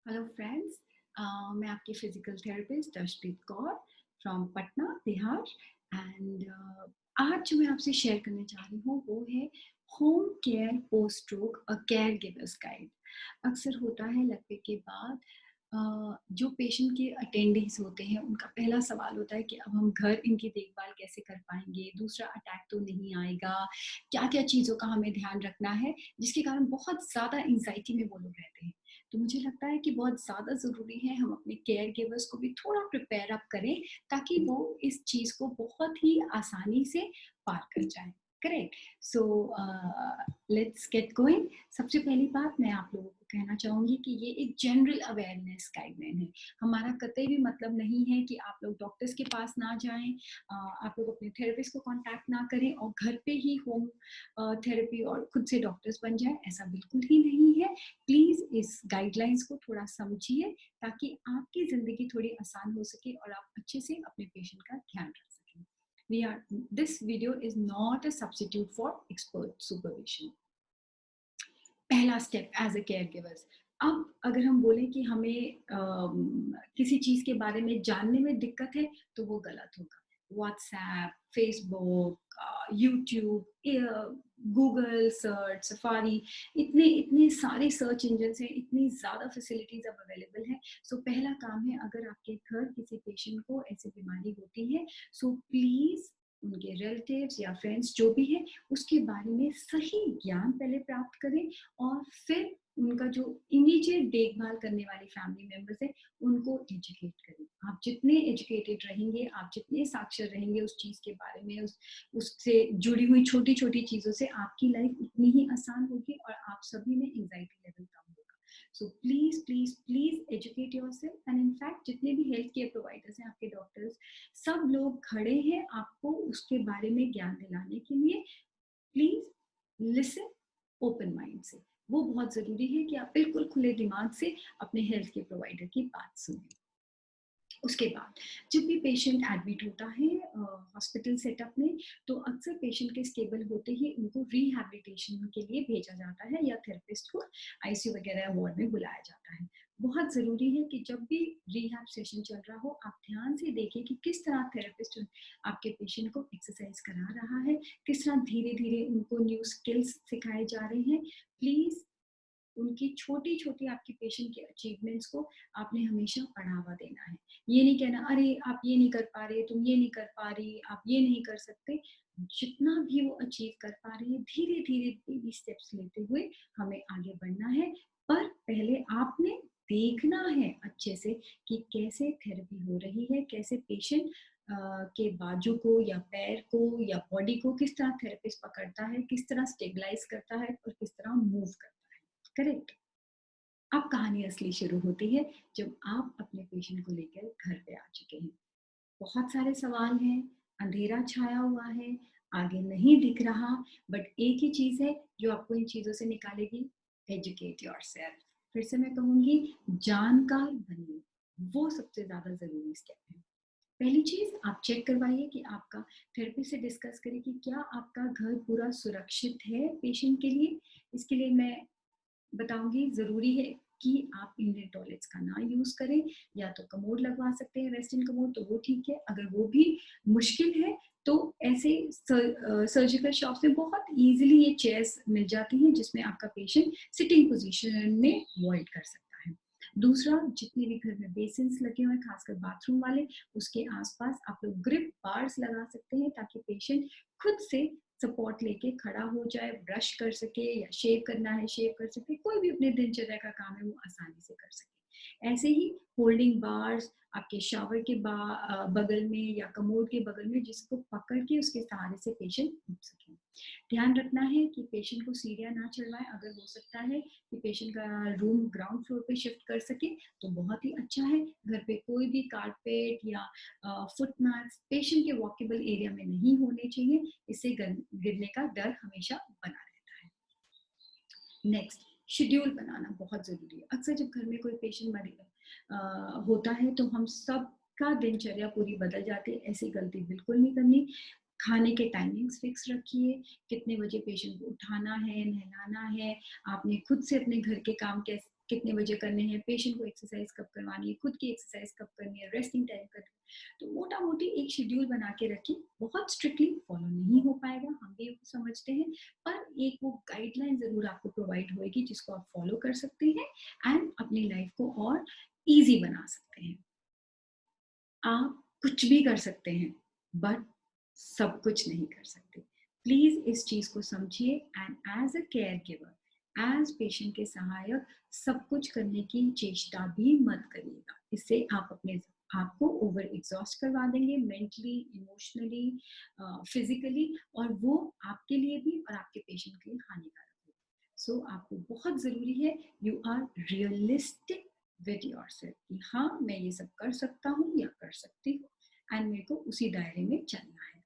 Hello friends, मैं आपकी physical therapist Darshpreet Kaur from Patna Bihar. And आज जो मैं आपसे शेयर करने जा रही हूँ वो है होम केयर पोस्ट स्ट्रोक अ केयर गिवर्स गाइड। अक्सर होता है लगने के बाद जो पेशेंट के अटेंडेंट्स होते हैं उनका पहला सवाल होता है कि अब हम घर इनकी देखभाल कैसे कर पाएंगे, दूसरा अटैक तो नहीं आएगा, क्या क्या चीज़ों का हमें ध्यान रखना है, जिसके कारण बहुत ज़्यादा एंजाइटी में वो लोग रहते हैं। तो मुझे लगता है कि बहुत ज़्यादा ज़रूरी है हम अपने केयर गिवर्स को भी थोड़ा प्रिपेयर अप करें ताकि वो इस चीज़ को बहुत ही आसानी से पार कर जाएं। Correct. So let's get going. सबसे पहली बात मैं आप लोगों को कहना चाहूंगी कि ये एक जनरल अवेयरनेस गाइडलाइन है। हमारा कतई भी मतलब नहीं है कि आप लोग डॉक्टर्स के पास ना जाएं, आप लोग अपने थेरेपिस्ट को कांटेक्ट ना करें और घर पे ही होम थेरेपी और खुद से डॉक्टर्स बन जाए, ऐसा बिल्कुल ही नहीं है। प्लीज इस गाइडलाइंस को थोड़ा समझिए ताकि आपकी जिंदगी थोड़ी आसान हो सके और आप अच्छे से अपने पेशेंट का ध्यान रख सकें। This video is not a substitute for expert supervision. पहला step as a care givers. अब अगर हम बोलें कि हमें किसी चीज के बारे में जानने में दिक्कत है तो वो गलत होगा। WhatsApp, Facebook, YouTube, Google search, safari, इतने इतने सारे सर्च इंजन हैं, इतनी ज़्यादा फैसिलिटीज अब अवेलेबल है। सो पहला काम है, अगर आपके घर किसी पेशेंट को ऐसी बीमारी होती है, सो प्लीज उनके रिलेटिव्स या फ्रेंड्स जो भी है उसके बारे में सही ज्ञान पहले प्राप्त करें और फिर उनका जो इमीडिएट देखभाल करने वाली फैमिली मेंबर्स है उनको एजुकेट करें। आप जितने एजुकेटेड रहेंगे, आप जितने साक्षर रहेंगे उस चीज के बारे में, उससे जुड़ी हुई छोटी छोटी चीजों से आपकी लाइफ उतनी ही आसान होगी और आप सभी में एंजाइटी लेवल कम होगा। So please please please educate yourself. And in fact जितने भी हेल्थ केयर प्रोवाइडर्स हैं, आपके डॉक्टर्स, सब लोग खड़े हैं आपको उसके बारे में ज्ञान दिलाने के लिए। प्लीज लिसन ओपन माइंड से। वो बहुत जरूरी है कि आप बिल्कुल खुले दिमाग से अपने हेल्थ के प्रोवाइडर की बात सुनें। उसके बाद जब भी पेशेंट एडमिट होता है हॉस्पिटल सेटअप में, तो अक्सर पेशेंट के स्टेबल होते ही उनको रिहैबिलिटेशन के लिए भेजा जाता है या थेरेपिस्ट को आईसीयू वगैरह वार्ड में बुलाया जाता है। बहुत ज़रूरी है कि जब भी रिहैब सेशन चल रहा हो आप ध्यान से देखें कि किस तरह थेरेपिस्ट आपके पेशेंट को एक्सरसाइज करा रहा है, किस तरह धीरे धीरे उनको न्यू स्किल्स सिखाए जा रहे हैं। प्लीज़ उनकी छोटी छोटी आपकी पेशेंट के अचीवमेंट्स को आपने हमेशा बढ़ावा देना है। ये नहीं कहना अरे आप ये नहीं कर पा रहे, तुम ये नहीं कर पा रही, आप ये नहीं कर सकते। जितना भी वो अचीव कर पा रही है धीरे धीरे बेबी स्टेप्स लेते हुए हमें आगे बढ़ना है। पर पहले आपने देखना है अच्छे से कि कैसे थेरेपी हो रही है, कैसे पेशेंट के बाजू को या पैर को या बॉडी को किस तरह थेरेपिस्ट पकड़ता है, किस तरह स्टेबलाइज करता है और किस तरह मूव करता है। करेक्ट। अब कहानी असली शुरू होती है जब आप अपने पेशेंट को लेकर घर पे आ चुके हैं। बहुत सारे सवाल हैं, अंधेरा छाया हुआ है, आगे नहीं दिख रहा, बट एक ही चीज है जो आपको इन चीजों से निकालेगी, एजुकेट योरसेल्फ। फिर से मैं कहूंगी, जानकार बनिए। वो सबसे ज्यादा जरूरी स्टेप है। पहली चीज, आप चेक करवाइए कि आपका थेरेपी से डिस्कस करें कि क्या आपका घर पूरा सुरक्षित है पेशेंट के लिए। इसके लिए मैं बताऊंगी, जरूरी है कि आप इंडियन टॉयलेट्स का ना यूज करें, या तो कमोड लगवा सकते हैं, वेस्टर्न कमोड, तो वो ठीक है। अगर वो भी मुश्किल है तो ऐसे सर्जिकल शॉप्स में बहुत इजीली ये चेयर्स मिल जाती हैं जिसमें आपका पेशेंट सिटिंग पोजीशन में वॉइड कर सकता है। दूसरा, जितने भी घर में बेसिन्स लगे हुए हैं खासकर बाथरूम वाले, उसके आसपास आप लोग ग्रिप बार्स लगा सकते हैं ताकि पेशेंट खुद से सपोर्ट लेके खड़ा हो जाए, ब्रश कर सके या शेव करना है शेव कर सके, कोई भी अपने दिनचर्या का काम है वो आसानी से कर सके। ऐसे ही होल्डिंग बार्स आपके शावर के बगल में या कमोड के बगल में, जिसको पकड़ के उसके सहारे से पेशेंट उठ सके। ध्यान रखना है कि पेशेंट को सीढ़ियां ना चढ़वाएं। अगर हो सकता है कि पेशेंट का रूम ग्राउंड फ्लोर पे शिफ्ट कर सके तो बहुत ही अच्छा है। घर पे कोई भी कारपेट या फुट मैट्स पेशेंट के वॉकेबल एरिया में नहीं होने चाहिए, इससे गिरने का डर हमेशा बना रहता है। नेक्स्ट, शेड्यूल बनाना बहुत जरूरी है। अक्सर जब घर में कोई पेशेंट मरीज होता है तो हम सब का दिनचर्या पूरी बदल जाती है। ऐसी गलती बिल्कुल नहीं करनी। खाने के टाइमिंग्स फिक्स रखिए, कितने बजे पेशेंट को उठाना है, नहलाना है। आपने खुद से अपने घर के काम कैसे कितने बजे करने हैं, पेशेंट को एक्सरसाइज कब करवानी है, खुद की एक्सरसाइज कब करनी है, रेस्टिंग टाइम करनी है। तो मोटा मोटी एक शेड्यूल बना के रखिए। बहुत स्ट्रिक्टली फॉलो नहीं हो पाएगा, हम भी समझते हैं, पर एक वो गाइडलाइन जरूर आपको प्रोवाइड होगी जिसको आप फॉलो कर सकते हैं एंड अपनी लाइफ को और इजी बना सकते हैं। आप कुछ भी कर सकते हैं बट सब कुछ नहीं कर सकते। प्लीज इस चीज को समझिए and as a care giver, as patient के सहायक सब कुछ करने की चेष्टा भी मत करिएगा। इससे आप अपने आपको ओवर एग्जॉस्ट करवा देंगे, मेंटली, इमोशनली, फिजिकली, और वो आपके लिए भी और आपके पेशेंट के लिए हानिकारक है। सो आपको बहुत जरूरी है you are realistic with yourself कि हाँ मैं ये सब कर सकता हूँ या कर सकती हूँ एंड मेरे को उसी दायरे में चलना है।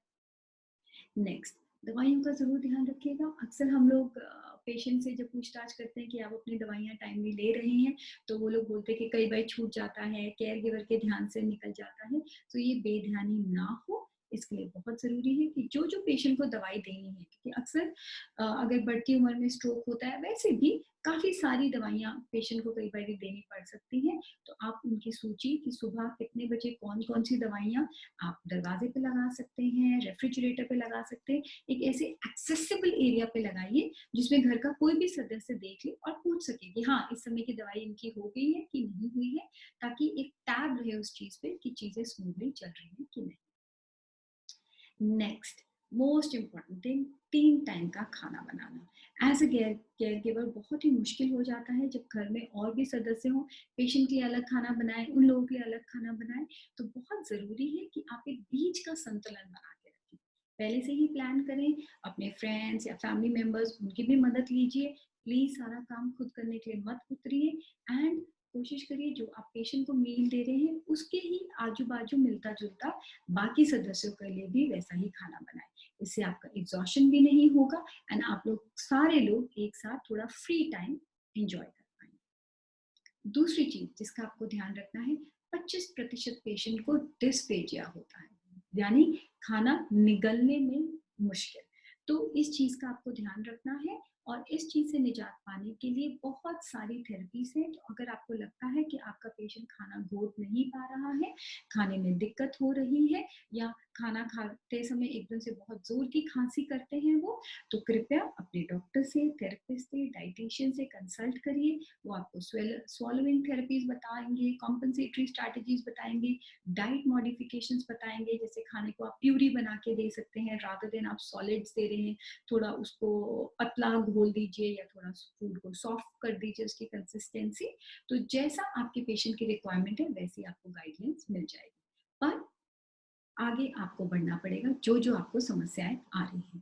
नेक्स्ट, दवाइयों का जरूर ध्यान रखिएगा। अक्सर हम लोग पेशेंट से जब पूछताछ करते हैं कि आप अपनी दवाइयाँ टाइमली ले रहे हैं, तो वो लोग बोलते हैं कि कई बार छूट जाता है, केयर गिवर के ध्यान से निकल जाता है। तो ये बेध्यानी ना हो, इसके लिए बहुत जरूरी है कि जो जो पेशेंट को दवाई देनी है, क्योंकि अक्सर अगर बढ़ती उम्र में स्ट्रोक होता है, वैसे भी काफी सारी दवाइयाँ पेशेंट को कई बार देनी पड़ सकती हैं। तो आप उनकी सूची कि सुबह कितने बजे कौन कौन सी दवाइयाँ आप दरवाजे पे लगा सकते हैं, रेफ्रिजरेटर पे लगा सकते हैं, एक ऐसे एक्सेसिबल एरिया पे लगाइए जिसमें घर का कोई भी सदस्य देख ले और पूछ सके कि हाँ इस समय की दवाई इनकी हो गई है कि नहीं हुई है, ताकि एक टैब रहे उस चीज पे कि चीजें स्मूथली चल रही हैं कि नहीं। Next, most important thing, 3 time का खाना बनाना। एज अ केयर गिवर बहुत ही मुश्किल हो जाता है जब घर में और भी सदस्य हों, पेशेंट के लिए अलग खाना बनाएं, उन लोगों के लिए अलग खाना बनाएं। तो बहुत जरूरी है कि आप एक बीच का संतुलन बना के रखें, पहले से ही प्लान करें। अपने फ्रेंड्स या फैमिली मेंबर्स उनकी भी मदद लीजिए। प्लीज सारा काम खुद करने के लिए मत उतरिए एंड कोशिश करिए जो आप पेशेंट को मील दे रहे हैं उसके ही आजू बाजू मिलता जुलता बाकी सदस्यों के लिए भी वैसा ही खाना बनाएं। इससे आपका एग्जॉशन भी नहीं होगा एंड आप लोग सारे लोग एक साथ थोड़ा फ्री टाइम एंजॉय कर पाएंगे। दूसरी चीज जिसका आपको ध्यान रखना है, 25% पेशेंट को डिस्फेजिया होता है, यानी खाना निगलने में मुश्किल। तो इस चीज का आपको ध्यान रखना है और इस चीज से निजात पाने के लिए बहुत सारी थेरेपीज हैं। तो अगर आपको लगता है कि आपका पेशेंट खाना घोट नहीं पा रहा है, खाने में दिक्कत हो रही है, या खाना खाते समय एकदम से बहुत जोर की खांसी करते हैं वो, तो कृपया अपने डॉक्टर से, थेरेपिस्ट से, डाइटिशियन से कंसल्ट करिए। वो आपको swallowing थेरेपीज बताएंगे, कॉम्पनसेटरी स्ट्रैटेजीज बताएंगे, डाइट मॉडिफिकेशंस बताएंगे, जैसे खाने को आप प्यूरी बना के दे सकते हैं, रादर देन आप सॉलिड्स दे रहे हैं, थोड़ा उसको पतला घोल दीजिए या थोड़ा फूड को सॉफ्ट कर दीजिए उसकी कंसिस्टेंसी। तो जैसा आपके पेशेंट की रिक्वायरमेंट है वैसी आपको गाइडलाइंस मिल जाएगी, पर आगे आपको बढ़ना पड़ेगा जो जो आपको समस्याएं आ रही हैं।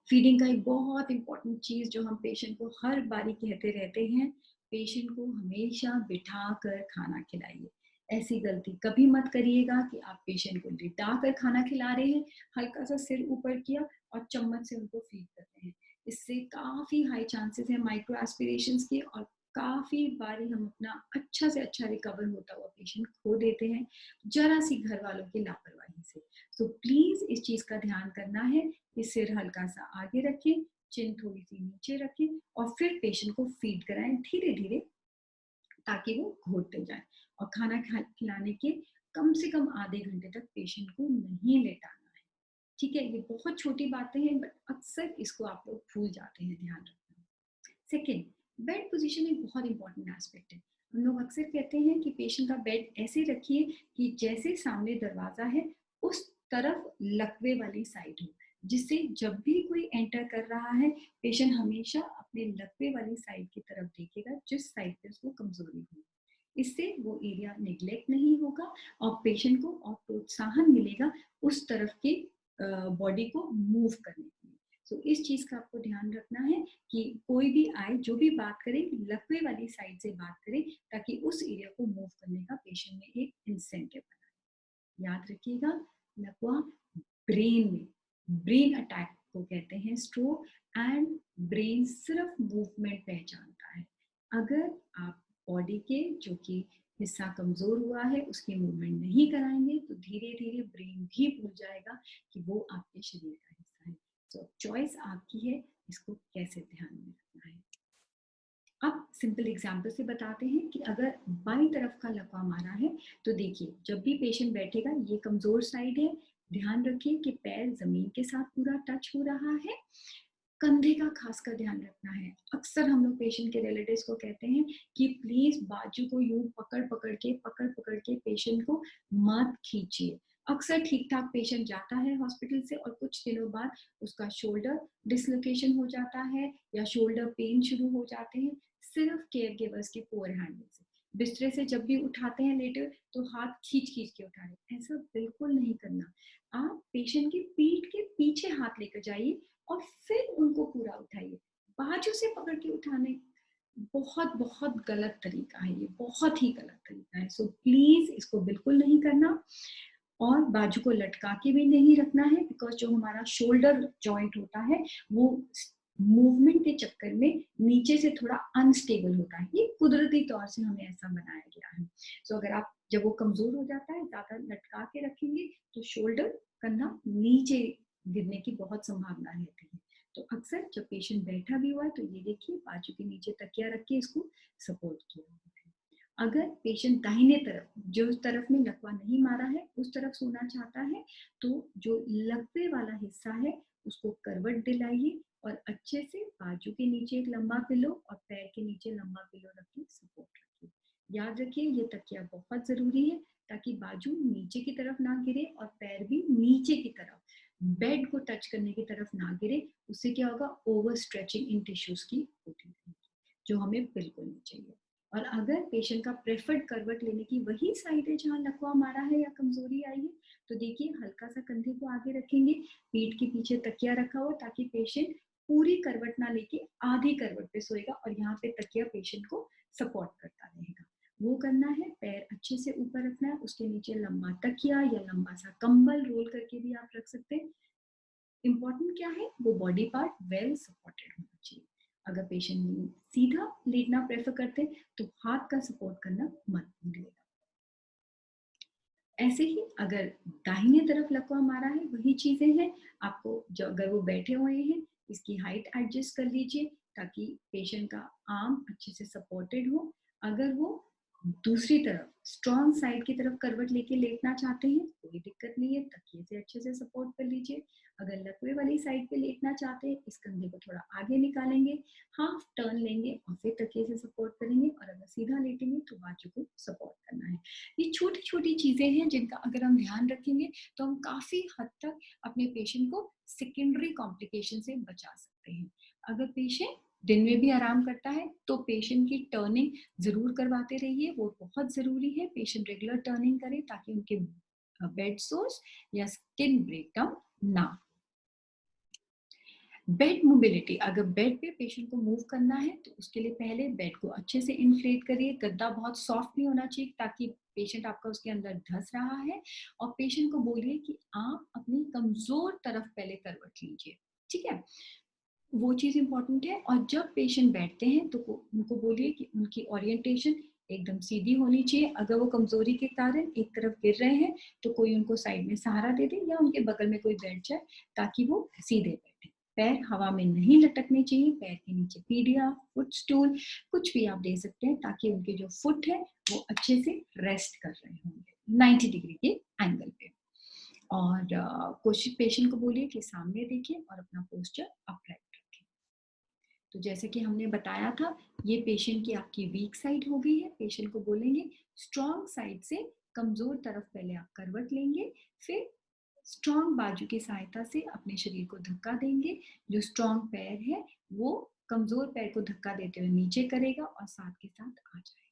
फीडिंग का एक बहुत इंपॉर्टेंट चीज जो हम पेशेंट को हर बारी कहते रहते हैं, पेशेंट को हमेशा बिठा कर खाना खिलाइए। ऐसी गलती कभी मत करिएगा कि आप पेशेंट को लिटा कर खाना खिला रहे हैं, हल्का सा सिर ऊपर किया और चम्मच से उनको फीड कर रहे हैं। इससे काफी हाई चांसेस है माइक्रो एस्पिरेशन के, और काफी बारी हम अपना अच्छा से अच्छा रिकवर होता हुआ पेशेंट खो देते हैं जरा सी घर वालों की लापरवाही से। तो प्लीज इस चीज का ध्यान करना है कि सिर हल्का सा आगे रखें, चिन थोड़ी सी नीचे रखें और फिर पेशेंट को फीड कराएं धीरे धीरे, ताकि वो घोटते जाए। और खाना खिलाने के कम से कम आधे घंटे तक पेशेंट को नहीं लेटाना है। ठीक है, ये बहुत छोटी बातें हैं बट अक्सर इसको आप लोग भूल जाते हैं ध्यान रखना। सेकेंड, बेड पोजीशन एक बहुत इंपॉर्टेंट एस्पेक्ट है। हम लोग अक्सर कहते हैं कि पेशेंट का बेड ऐसे रखिए कि जैसे सामने दरवाजा है उस तरफ लकवे वाली साइड हो, जिससे जब भी कोई एंटर कर रहा है पेशेंट हमेशा अपने लकवे वाली साइड की तरफ देखेगा जिस साइड पे उसको कमजोरी हो। इससे वो एरिया निग्लेक्ट नहीं होगा और पेशेंट को और प्रोत्साहन मिलेगा उस तरफ के बॉडी को मूव करने के लिए। तो इस चीज का आपको ध्यान रखना है कि कोई भी आए जो भी बात करे लकवे वाली साइड से बात करे, ताकि उस एरिया को मूव करने का पेशेंट में एक इंसेंटिव बनाए। याद रखिएगा, लकवा ब्रेन में, ब्रेन अटैक को कहते हैं स्ट्रोक, एंड ब्रेन सिर्फ मूवमेंट पहचानता है। अगर आप बॉडी के जो कि हिस्सा कमजोर हुआ है उसकी मूवमेंट नहीं कराएंगे तो धीरे धीरे ब्रेन भी भूल जाएगा कि वो आपके शरीर का हिस्सा है। तो चॉइस आपकी है इसको कैसे ध्यान में रखना है। अब सिंपल एग्जाम्पल से बताते हैं कि अगर बाईं तरफ का लकवा मारा है तो देखिए जब भी पेशेंट बैठेगा ये कमजोर साइड है, ध्यान रखिए कि पैर जमीन के साथ पूरा टच हो रहा है। कंधे का खासकर ध्यान रखना है। अक्सर हम लोग पेशेंट के रिलेटिव्स को कहते हैं कि प्लीज बाजू को यूं पकड़ पकड़ के पेशेंट को मत खींचिए। अक्सर ठीक ठाक पेशेंट जाता है हॉस्पिटल से और कुछ दिनों बाद उसका शोल्डर डिसलोकेशन हो जाता है या शोल्डर पेन शुरू हो जाते हैं, सिर्फ केयर गिवर्स के पोअर हैंडलिंग से। बिस्तरे से जब भी उठाते हैं लेटर तो हाथ खींच खींच के उठा रहे, ऐसा बिल्कुल नहीं करना। आप पेशेंट की पीठ के पीछे हाथ लेकर जाइए और फिर उनको पूरा उठाइए। बाजू से पकड़ के उठाने बहुत बहुत गलत तरीका है, ये बहुत ही गलत तरीका है। सो प्लीज इसको बिल्कुल नहीं करना। और बाजू को लटका के भी नहीं रखना है, बिकॉज जो हमारा शोल्डर जॉइंट होता है वो मूवमेंट के चक्कर में नीचे से थोड़ा अनस्टेबल होता है। ये कुदरती तौर से हमें ऐसा बनाया गया है। सो अगर आप जब वो कमजोर हो जाता है, ज्यादा लटका के रखेंगे तो शोल्डर कंधा नीचे गिरने की बहुत संभावना रहती है। तो अक्सर जब पेशेंट बैठा भी हुआ है तो ये देखिए बाजू के नीचे तकिया रख के इसको सपोर्ट किया हुआ है। अगर पेशेंट दाहिने तरफ, जो तरफ में लकवा नहीं मारा है उस तरफ सोना चाहता है, तो जो लकवे वाला हिस्सा है उसको करवट दिलाइए और अच्छे से बाजू के नीचे एक लंबा पिलो और पैर के नीचे लंबा पिलो रख के सपोर्ट रखिए। याद रखिए ये तकिया बहुत जरूरी है ताकि बाजू नीचे की तरफ ना गिरे और पैर भी नीचे की तरफ बेड को टच करने की तरफ ना गिरे। उससे क्या होगा, ओवर स्ट्रेचिंग इन टिश्यूज की होती है, जो हमें बिल्कुल नहीं चाहिए। और अगर पेशेंट का प्रेफर्ड करवट लेने की वही साइड है जहाँ लकवा मारा है या कमजोरी आई है, तो देखिए हल्का सा कंधे को आगे रखेंगे, पीठ के पीछे तकिया रखा हो ताकि पेशेंट पूरी करवट ना लेके आधी करवट पे सोएगा और यहाँ पे तकिया पेशेंट को सपोर्ट करता रहेगा। वो करना है, पैर अच्छे से ऊपर रखना है, उसके नीचे लंबा तकिया या लंबा सा कंबल रोल करके भी आप रख सकते हैं। इंपॉर्टेंट क्या है, वो बॉडी पार्ट वेल सपोर्टेड होना चाहिए। अगर पेशेंट सीधा लेटना प्रेफर करते हैं तो हाथ का सपोर्ट करना मत भूलिएगा। ऐसे ही अगर दाहिने तरफ लकवा मारा है वही चीजें हैं, आपको जो अगर वो बैठे हुए हैं इसकी हाइट एडजस्ट कर लीजिए ताकि पेशेंट का आर्म अच्छे से सपोर्टेड हो। अगर वो दूसरी तरफ स्ट्रॉन्ग साइड की तरफ करवट लेके लेटना चाहते हैं कोई दिक्कत नहीं है, तकिए से अच्छे से सपोर्ट कर लीजिए। अगर लकवे वाली साइड पे लेटना चाहते हैं इस कंधे को थोड़ा आगे निकालेंगे, हाफ टर्न लेंगे और फिर तकिए से सपोर्ट करेंगे, और अगर सीधा लेटेंगे तो बाजू को सपोर्ट करना है। ये छोटी छोटी चीजें हैं जिनका अगर हम ध्यान रखेंगे तो हम काफी हद तक अपने पेशेंट को सेकेंडरी कॉम्प्लिकेशन से बचा सकते हैं। अगर पेशेंट दिन में भी आराम करता है तो पेशेंट की टर्निंग जरूर करवाते रहिए, वो बहुत जरूरी है। पेशेंट रेगुलर टर्निंग करे ताकि उनके बेड सोर्स या स्किन ब्रेकडाउन ना। बेड मोबिलिटी, अगर बेड पे पेशेंट को मूव करना है तो उसके लिए पहले बेड को अच्छे से इन्फ्लेट करिए। गद्दा बहुत सॉफ्ट नहीं होना चाहिए ताकि पेशेंट आपका उसके अंदर धंस रहा है, और पेशेंट को बोलिए कि आप अपनी कमजोर तरफ पहले करवट लीजिए, ठीक है, वो चीज इंपॉर्टेंट है। और जब पेशेंट बैठते हैं तो उनको बोलिए कि उनकी ओरिएंटेशन एकदम सीधी होनी चाहिए। अगर वो कमजोरी के कारण एक तरफ गिर रहे हैं तो कोई उनको साइड में सहारा दे दे या उनके बगल में कोई बैठ जाए ताकि वो सीधे बैठे। पैर हवा में नहीं लटकने चाहिए, पैर के नीचे पीढ़िया, फुट स्टूल कुछ भी आप दे सकते हैं ताकि उनके जो फुट है वो अच्छे से रेस्ट कर रहे होंगे 90 डिग्री के एंगल पे। और कोशिश पेशेंट को बोलिए कि सामने देखिए और अपना पोस्चर अपराइट रखें। तो जैसे कि हमने बताया था ये पेशेंट की आपकी वीक साइड हो गई है। पेशेंट को बोलेंगे स्ट्रॉन्ग साइड से कमजोर तरफ पहले आप करवट लेंगे, फिर स्ट्रॉन्ग बाजू की सहायता से अपने शरीर को धक्का देंगे। जो स्ट्रॉन्ग पैर है वो कमजोर पैर को धक्का देते हुए नीचे करेगा और साथ के साथ आ जाएगा।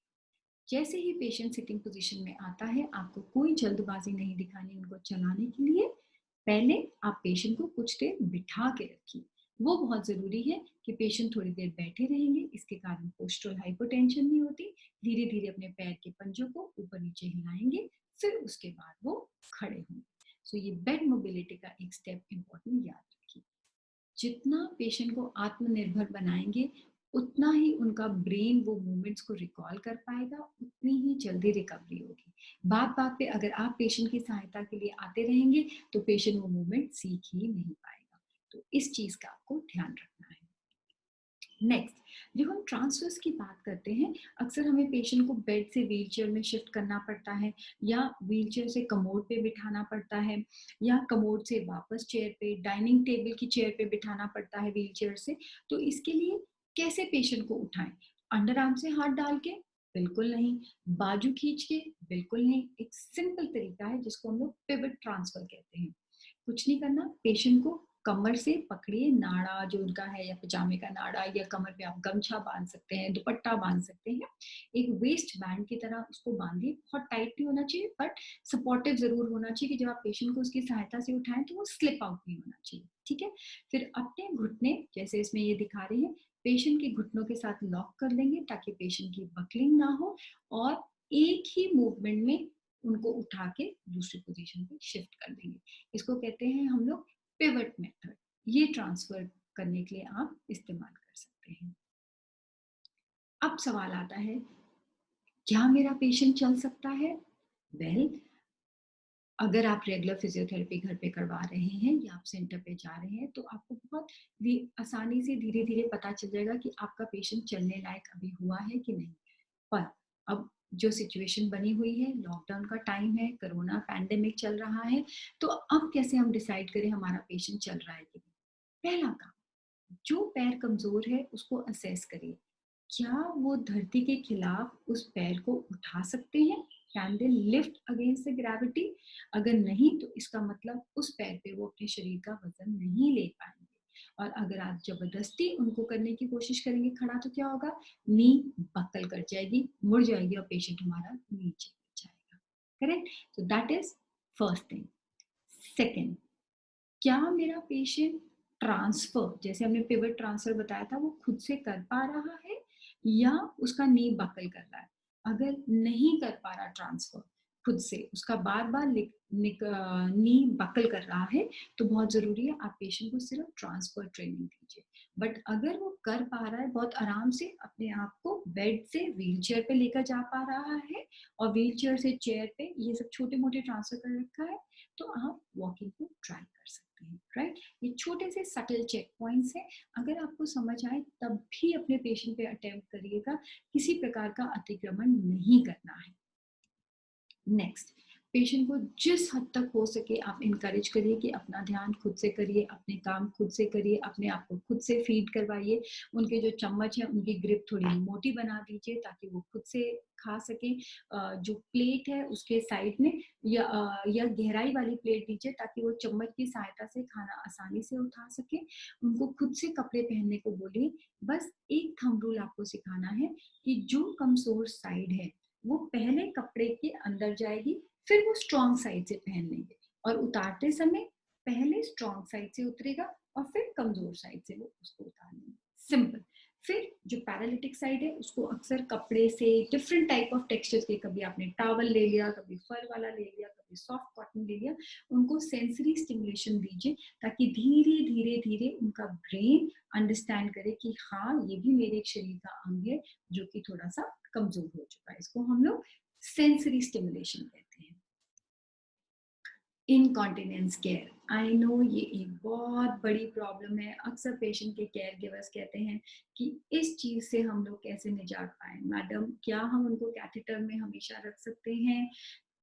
जैसे ही पेशेंट सिटिंग पोजीशन में आता है आपको कोई जल्दबाजी नहीं दिखानी उनको चलाने के लिए। पहले आप पेशेंट को कुछ देर बिठा के रखिए, वो बहुत जरूरी है कि पेशेंट थोड़ी देर बैठे रहेंगे, इसके कारण पोस्टरल हाइपोटेंशन नहीं होती। धीरे धीरे अपने पैर के पंजों को ऊपर नीचे हिलाएंगे, फिर उसके बाद वो खड़े होंगे। सो ये बेड मोबिलिटी का एक स्टेप इंपॉर्टेंट याद रखिए। जितना पेशेंट को आत्मनिर्भर बनाएंगे उतना ही उनका ब्रेन वो मूवमेंट्स को रिकॉल कर पाएगा, उतनी ही जल्दी रिकवरी होगी। बात बात पे अगर आप पेशेंट की सहायता के लिए आते रहेंगे तो पेशेंट वो मूवमेंट सीख ही नहीं पाएगा। तो इस चीज का आपको ध्यान रखना है। नेक्स्ट, जब हम ट्रांसफर्स की बात करते हैं, अक्सर हमें पेशेंट को बेड से व्हीलचेयर में शिफ्ट करना पड़ता है, या व्हीलचेयर से कमोड पे बिठाना पड़ता है, या कमोड से वापस चेयर पे, डाइनिंग टेबल की चेयर पे बिठाना पड़ता है व्हीलचेयर से। तो इसके लिए कैसे पेशेंट को उठाएं? अंडर आर्म से हाथ डाल के? बिल्कुल नहीं। बाजू खींच के? बिल्कुल नहीं। एक सिंपल तरीका है जिसको हम लोग पिवट ट्रांसफर कहते हैं। कुछ नहीं करना, पेशेंट को कमर से पकड़िए, नाड़ा जो उनका है या पजामे का नाड़ा, या कमर पे आप गमछा बांध सकते हैं, दुपट्टा बांध सकते हैं, एक वेस्ट बैंड की तरह उसको बांधिए। बहुत टाइट नहीं होना चाहिए, बट सपोर्टिव जरूर होना चाहिए कि जब आप पेशेंट को उसकी सहायता से उठाएं तो वो स्लिप आउट नहीं होना चाहिए। ठीक है। फिर अपने घुटने, जैसे इसमें ये दिखा रही है, पेशेंट के घुटनों के साथ लॉक कर लेंगे ताकि पेशेंट की बकलिंग ना हो, और एक ही मूवमेंट में उनको उठा के दूसरी पोजीशन पे शिफ्ट कर देंगे। इसको कहते हैं हम लोग पिवट मेथड। ये ट्रांसफर करने के लिए आप इस्तेमाल कर सकते हैं। अब सवाल आता है, क्या मेरा पेशेंट चल सकता है? वेल, अगर आप रेगुलर फिजियोथेरेपी घर पे करवा रहे हैं या आप सेंटर पे जा रहे हैं, तो आपको बहुत आसानी से धीरे धीरे पता चल जाएगा कि आपका पेशेंट चलने लायक अभी हुआ है कि नहीं। पर अब जो सिचुएशन बनी हुई है, लॉकडाउन का टाइम है, कोरोना पैंडेमिक चल रहा है, तो अब कैसे हम डिसाइड करें हमारा पेशेंट चल रहा है कि नहीं? पहला काम, जो पैर कमजोर है उसको असेस करिए। क्या वो धरती के खिलाफ उस पैर को उठा सकते हैं? Can they lift against the gravity? अगर नहीं, तो इसका मतलब उस पैर पे वो अपने शरीर का वजन नहीं ले पाएंगे। और अगर आप जबरदस्ती उनको करने की कोशिश करेंगे खड़ा, तो क्या होगा? नी बकल कर जाएगी, मुड़ जाएगी, और पेशेंट हमारा नीचे गिर जाएगा। Correct? So that is first thing. Second, क्या मेरा पेशेंट ट्रांसफर, जैसे हमने पिवट ट्रांसफर बताया था, वो खुद से कर पा रहा है या उसका नी बकल कर रहा है? अगर नहीं कर पा रहा ट्रांसफर खुद से, उसका बार बार नी बकल कर रहा है, तो बहुत जरूरी है आप पेशेंट को सिर्फ ट्रांसफर ट्रेनिंग दीजिए। बट अगर वो कर पा रहा है, बहुत आराम से अपने आप को बेड से व्हीलचेयर पे लेकर जा पा रहा है, और व्हीलचेयर से चेयर पे, ये सब छोटे मोटे ट्रांसफर कर रखा है, तो आप वॉकिंग को ट्राई कर सकते हैं। राइट? ये छोटे से सटल चेक पॉइंट्स हैं। अगर आपको समझ आए तब भी अपने पेशेंट पे अटेम्प्ट करिएगा, किसी प्रकार का अतिक्रमण नहीं करना है। नेक्स्ट, पेशेंट को जिस हद तक हो सके आप इनकरेज करिए कि अपना ध्यान खुद से करिए, अपने काम खुद से करिए, अपने आप को खुद से फीड करवाइए। उनके जो चम्मच है उनकी ग्रिप थोड़ी मोटी बना दीजिए ताकि वो खुद से खा सके। जो प्लेट है उसके साइड में या गहराई वाली प्लेट दीजिए ताकि वो चम्मच की सहायता से खाना आसानी से उठा सके। उनको खुद से कपड़े पहनने को बोलिए। बस एक थंब रूल आपको सिखाना है कि जो कमजोर साइड है वो पहले कपड़े के अंदर जाएगी, फिर वो स्ट्रॉन्ग साइड से पहन लेंगे, और उतारते समय पहले स्ट्रॉन्ग साइड से उतरेगा और फिर कमजोर साइड से वो उसको उतार लेंगे। सिंपल। फिर जो पैरालिटिक साइड है उसको अक्सर कपड़े से डिफरेंट टाइप ऑफ टेक्सचर्स के, कभी आपने टॉवल ले लिया, कभी फर वाला ले लिया, कभी सॉफ्ट कॉटन ले लिया, उनको सेंसरी स्टिमुलेशन दीजिए ताकि धीरे धीरे धीरे उनका ब्रेन अंडरस्टैंड करे कि हाँ, ये भी मेरे एक शरीर का अंग है जो कि थोड़ा सा कमजोर हो चुका है। इसको हम लोग सेंसरी स्टिमुलेशन कहते हैं। इनकॉन्टिनेंस केयर, आई नो ये एक बहुत बड़ी प्रॉब्लम है। अक्सर पेशेंट के केयर गिवर्स कहते हैं कि इस चीज से हम लोग कैसे निजात पाए मैडम, क्या हम उनको कैथेटर में हमेशा रख सकते हैं?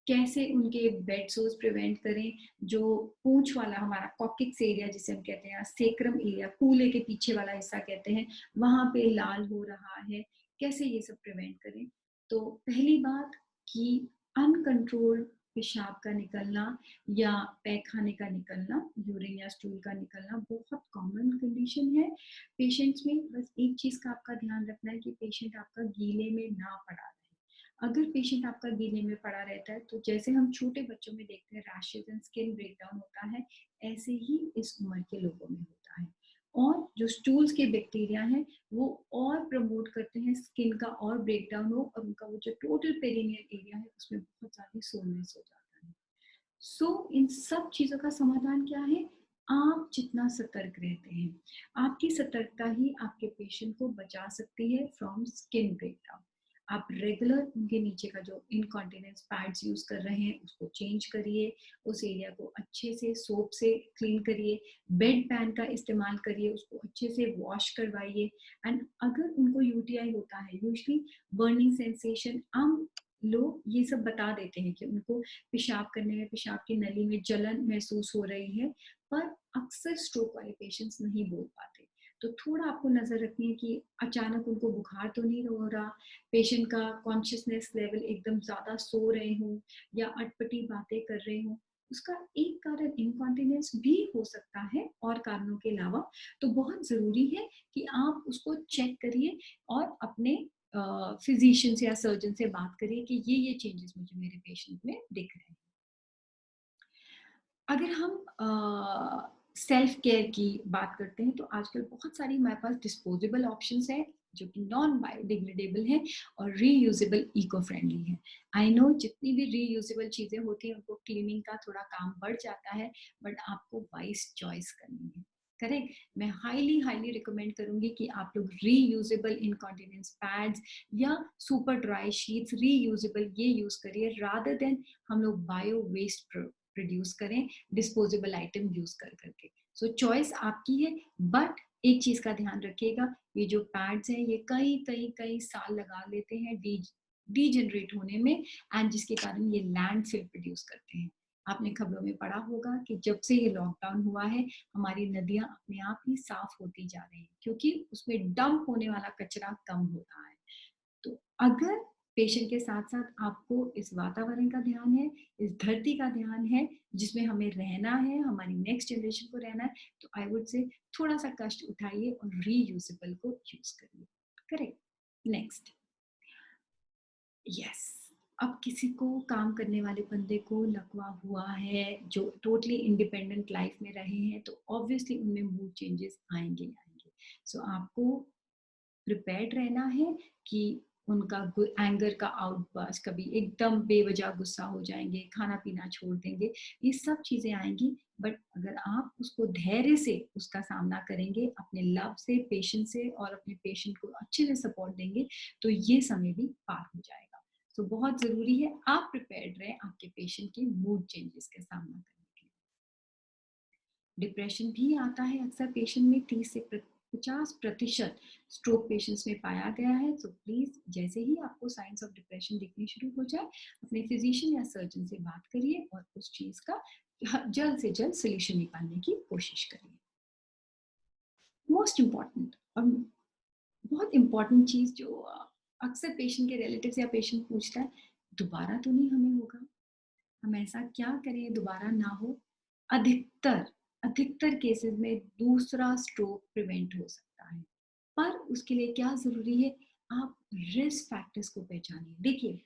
कैसे उनके बेड सोर्स प्रिवेंट करें? जो पूंछ वाला हमारा कॉकिक्स एरिया जिसे हम कहते हैं, सेक्रम एरिया, कूल्हे के पीछे वाला हिस्सा कहते हैं, वहां पे लाल हो रहा है, कैसे ये सब प्रिवेंट करें? तो पहली बात कि अनकंट्रोल्ड पेशाब का निकलना या पैखाने का निकलना, यूरिन या स्टूल का निकलना बहुत कॉमन कंडीशन है पेशेंट्स में। बस एक चीज का आपका ध्यान रखना है कि पेशेंट आपका गीले में ना पड़ा रहे। अगर पेशेंट आपका गीले में पड़ा रहता है, तो जैसे हम छोटे बच्चों में देखते हैं रैशेज एंड स्किन ब्रेकडाउन होता है, ऐसे ही इस उम्र के लोगों में होता है। और जो स्टूल्स के बैक्टीरिया हैं वो और प्रमोट करते हैं स्किन का और ब्रेकडाउन हो, और उनका वो जो टोटल पेरिनियल एरिया है उसमें बहुत ज्यादा सोलनेस हो जाता है। सो इन सब चीजों का समाधान क्या है? आप जितना सतर्क रहते हैं, आपकी सतर्कता ही आपके पेशेंट को बचा सकती है फ्रॉम स्किन ब्रेकडाउन। आप रेगुलर उनके नीचे का जो इनकॉन्टिनेंस पैड्स यूज कर रहे हैं उसको चेंज करिए, उस एरिया को अच्छे से सोप से क्लीन करिए, बेड पैन का इस्तेमाल करिए, उसको अच्छे से वॉश करवाइए। एंड अगर उनको यूटीआई होता है, यूजली बर्निंग सेंसेशन, हम लोग ये सब बता देते हैं कि उनको पेशाब करने में, पेशाब की नली में जलन महसूस हो रही है, पर अक्सर स्ट्रोक वाले पेशेंट्स नहीं बोल पाते। तो थोड़ा आपको नजर रखनी है कि अचानक उनको बुखार तो नहीं हो रहा, पेशेंट का कॉन्शियसनेस लेवल एकदम ज्यादा सो रहे हो या अटपटी बातें कर रहे हो। उसका एक कारण इनकॉन्टिनेंस भी हो सकता है और कारणों के अलावा। तो बहुत जरूरी है कि आप उसको चेक करिए और अपने फिजिशियन या सर्जन से बात करिए कि ये चेंजेस मुझे मेरे पेशेंट में दिख रहे हैं। अगर हम सेल्फ केयर की बात करते हैं तो आजकल बहुत सारी हमारे पास डिस्पोजेबल ऑप्शंस हैं जो कि नॉन बायोडिग्रेडेबल है और रीयूजेबल इको फ्रेंडली है। आई नो जितनी भी रीयूजेबल चीजें होती हैं उनको क्लीनिंग का थोड़ा काम बढ़ जाता है, बट आपको वाइज चॉइस करनी है। करेक्ट। मैं हाईली हाईली रिकमेंड करूंगी कि आप लोग रीयूजेबल इनकॉन्टिनेंस पैड्स या सुपर ड्राई शीट्स रीयूजेबल ये यूज करिए, रादर देन हम लोग बायो वेस्ट प्रोड्यूस करें डिस्पोजेबल आइटम यूज कर करके। सो चॉइस आपकी है, बट एक चीज का ध्यान रखिएगा, ये जो पैड्स हैं ये कई कई कई साल लगा लेते हैं डीजनरेट होने में, एंड जिसके कारण ये लैंडफिल प्रोड्यूस करते हैं। आपने खबरों में पढ़ा होगा कि जब से ये लॉकडाउन हुआ है हमारी नदियां अपने आप ही साफ होती जा रही हैं क्योंकि उसमें डंप होने वाला कचरा कम होता है। तो अगर पेशेंट के साथ साथ आपको इस वातावरण का ध्यान है, इस धरती का ध्यान है जिसमें हमें रहना है, हमारी नेक्स्ट जनरेशन को रहना है, तो आई वुड से थोड़ा सा कष्ट उठाइए और रीयूजेबल को यूज करिए। करेक्ट। नेक्स्ट। यस। अब किसी को काम करने वाले बंदे को लकवा हुआ है जो टोटली इंडिपेंडेंट लाइफ में रहे हैं तो ऑब्वियसली उनमें मूड चेंजेस आएंगे ही आएंगे। सो आपको प्रिपेयर्ड रहना है कि उनका एंगर का आउटबर्स्ट, कभी एकदम बेवजह गुस्सा हो जाएंगे, खाना पीना छोड़ देंगे, ये सब चीजें आएंगी। बट अगर आप उसको धैर्य से उसका सामना करेंगे, अपने लव से, पेशेंस से और अपने पेशेंट को अच्छे से सपोर्ट देंगे तो ये समय भी पार हो जाएगा। तो बहुत जरूरी है आप प्रिपेयर्ड रहें आपके पेशेंट के मूड चेंजेस का सामना करने के लिए। डिप्रेशन भी आता है अक्सर पेशेंट में, 30 से 50% स्ट्रोक पेशेंट्स में पाया गया है। तो प्लीज जैसे ही आपको साइंस ऑफ डिप्रेशन दिखने शुरू हो जाए अपने फिजिशियन या सर्जन से बात करिए और उस चीज का जल्द से जल्द सोल्यूशन निकालने की कोशिश करिए। मोस्ट इम्पॉर्टेंट और बहुत इम्पॉर्टेंट चीज जो अक्सर पेशेंट के रिलेटिव या पेशेंट पूछता है, दोबारा तो नहीं हमें होगा, हम ऐसा क्या करें दोबारा ना हो। अधिकतर अधिकतर केसेस में दूसरा स्ट्रोक प्रिवेंट हो सकता है, पर उसके लिए क्या जरूरी है, आप रिस्क फैक्टर्स को पहचानिए। देखिए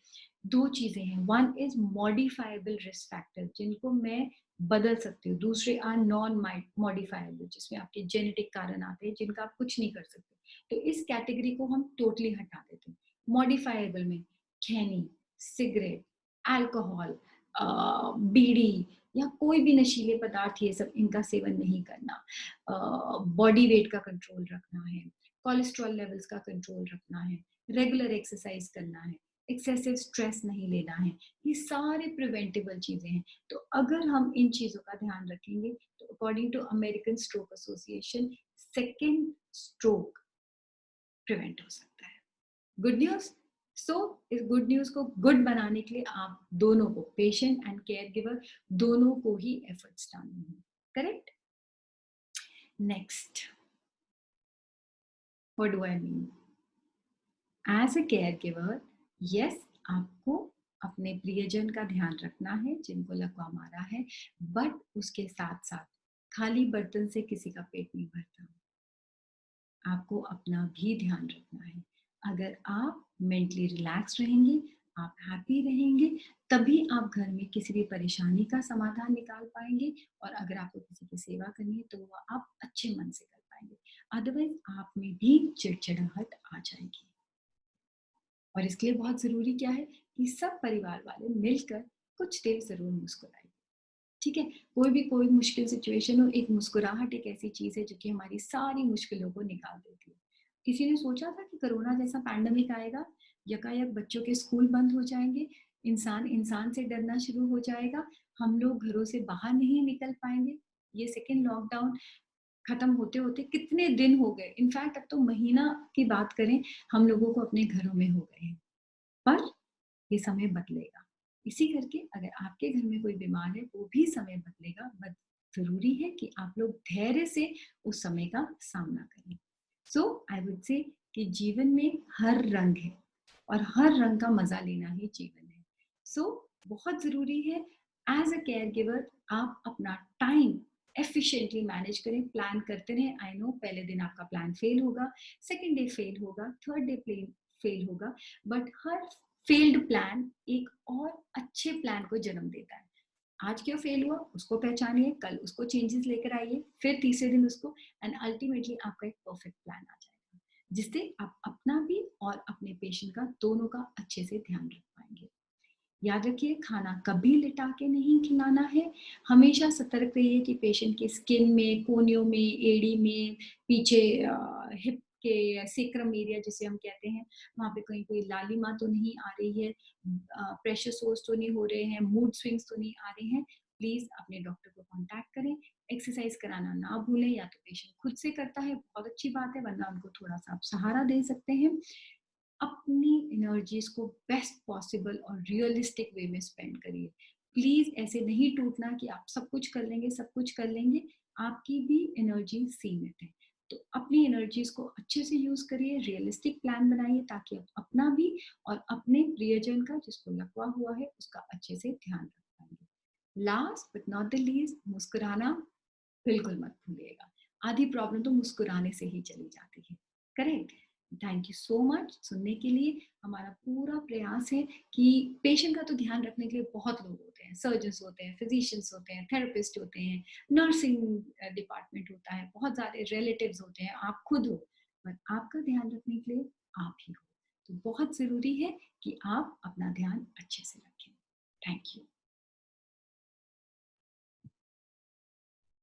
दो चीजें हैं, one is modifiable risk factor जिनको मैं बदल सकती हूँ, दूसरे आर नॉन मॉडिफाइबल जिसमें आपके जेनेटिक कारण आते हैं जिनका आप कुछ नहीं कर सकते। तो इस कैटेगरी को हम टोटली हटा देते हैं। मॉडिफाइबल में खैनी, सिगरेट, अल्कोहल, बीड़ी या कोई भी नशीले पदार्थ, ये सब इनका सेवन नहीं करना, बॉडी वेट का कंट्रोल रखना है, कोलेस्ट्रॉल लेवल्स का कंट्रोल रखना है, रेगुलर एक्सरसाइज करना है, एक्सेसिव स्ट्रेस नहीं लेना है, ये सारे प्रिवेंटेबल चीजें हैं। तो अगर हम इन चीजों का ध्यान रखेंगे तो according to American stroke association second stroke prevent हो सकता है। Good news. सो इस गुड न्यूज को गुड बनाने के लिए आप दोनों को, पेशेंट एंड केयर गिवर, दोनों को ही एफर्ट्स डालने हैं। Correct. Next, what do I mean as a care giver? Yes, आपको अपने प्रियजन का ध्यान रखना है जिनको लकवा मारा है, बट उसके साथ साथ खाली बर्तन से किसी का पेट नहीं भरता, आपको अपना भी ध्यान रखना है। अगर आप मेंटली रिलैक्स रहेंगे, आप हैप्पी रहेंगे, तभी आप घर में किसी भी परेशानी का समाधान निकाल पाएंगे। और अगर आपको किसी की सेवा करनी है तो वो आप अच्छे मन से कर पाएंगे, अदरवाइज आप में भी चिड़चिड़ाहट आ जाएगी। और इसके लिए बहुत जरूरी क्या है कि सब परिवार वाले मिलकर कुछ देर जरूर मुस्कुराए। ठीक है, कोई मुश्किल सिचुएशन हो, एक मुस्कुराहट एक ऐसी चीज है जो कि हमारी सारी मुश्किलों को निकाल देती है। किसी ने सोचा था कि कोरोना जैसा पैंडेमिक आएगा, यकायक बच्चों के स्कूल बंद हो जाएंगे, इंसान इंसान से डरना शुरू हो जाएगा, हम लोग घरों से बाहर नहीं निकल पाएंगे। ये सेकेंड लॉकडाउन खत्म होते होते कितने दिन हो गए, इनफैक्ट अब तो महीना की बात करें, हम लोगों को अपने घरों में हो गए हैं। पर ये समय बदलेगा। इसी करके अगर आपके घर में कोई बीमार है, वो भी समय बदलेगा, बट ज़रूरी है कि आप लोग धैर्य से उस समय का सामना करें। सो आई वुड से कि जीवन में हर रंग है और हर रंग का मज़ा लेना ही जीवन है। सो बहुत ज़रूरी है एज़ अ केयरगिवर आप अपना टाइम एफिशिएंटली मैनेज करें, प्लान करते रहें। आई नो पहले दिन आपका प्लान फेल होगा, सेकंड डे फेल होगा, थर्ड डे प्लेन फेल होगा, बट हर फेल्ड प्लान एक और अच्छे प्लान को जन्म देता है। आज क्यों फेल हुआ उसको पहचानिए, कल उसको चेंजेस लेकर आइए, फिर तीसरे दिन उसको, एंड अल्टीमेटली आपका एक परफेक्ट प्लान आ जाएगा, जिससे आप अपना भी और अपने पेशेंट का दोनों का अच्छे से ध्यान रख पाएंगे। याद रखिए, खाना कभी लिटा के नहीं खिलाना है। हमेशा सतर्क रहिए कि पेशेंट के स्किन में, कोनियों में, एड़ी में, पीछे हिप के सेक्रम एरिया जिसे हम कहते हैं, वहाँ पे कहीं कोई लालिमा तो नहीं आ रही है, प्रेशर सोर्स तो नहीं हो रहे हैं, मूड स्विंग्स तो नहीं आ रहे हैं। प्लीज अपने डॉक्टर को कांटेक्ट करें। एक्सरसाइज कराना ना भूलें, या तो पेशेंट खुद से करता है बहुत अच्छी बात है, वरना उनको थोड़ा सा आप सहारा दे सकते हैं। अपनी एनर्जीज को बेस्ट पॉसिबल और रियलिस्टिक वे में स्पेंड करिए। प्लीज ऐसे नहीं टूटना कि आप सब कुछ कर लेंगे, सब कुछ कर लेंगे। आपकी भी एनर्जी सीमित है, तो अपनी एनर्जीज को अच्छे से यूज करिए, रियलिस्टिक प्लान बनाइए, ताकि आप अपना भी और अपने प्रियजन का जिसको लकवा हुआ है उसका अच्छे से ध्यान रख पाएंगे। Last but not the least, मुस्कुराना बिल्कुल मत भूलिएगा। आधी प्रॉब्लम तो मुस्कुराने से ही चली जाती है। Correct. Thank you so much सुनने के लिए। हमारा पूरा प्रयास है कि पेशेंट का तो ध्यान रखने के लिए बहुत लोग होते हैं, सर्जन्स होते हैं, फिजिशियंस होते हैं, थेरेपिस्ट होते हैं, नर्सिंग डिपार्टमेंट होता है, बहुत सारे रिलेटिव्स होते हैं, आप खुद हो, पर आपका ध्यान रखने के लिए आप ही हो। तो बहुत जरूरी है कि आप अपना ध्यान अच्छे से रखें। Thank you.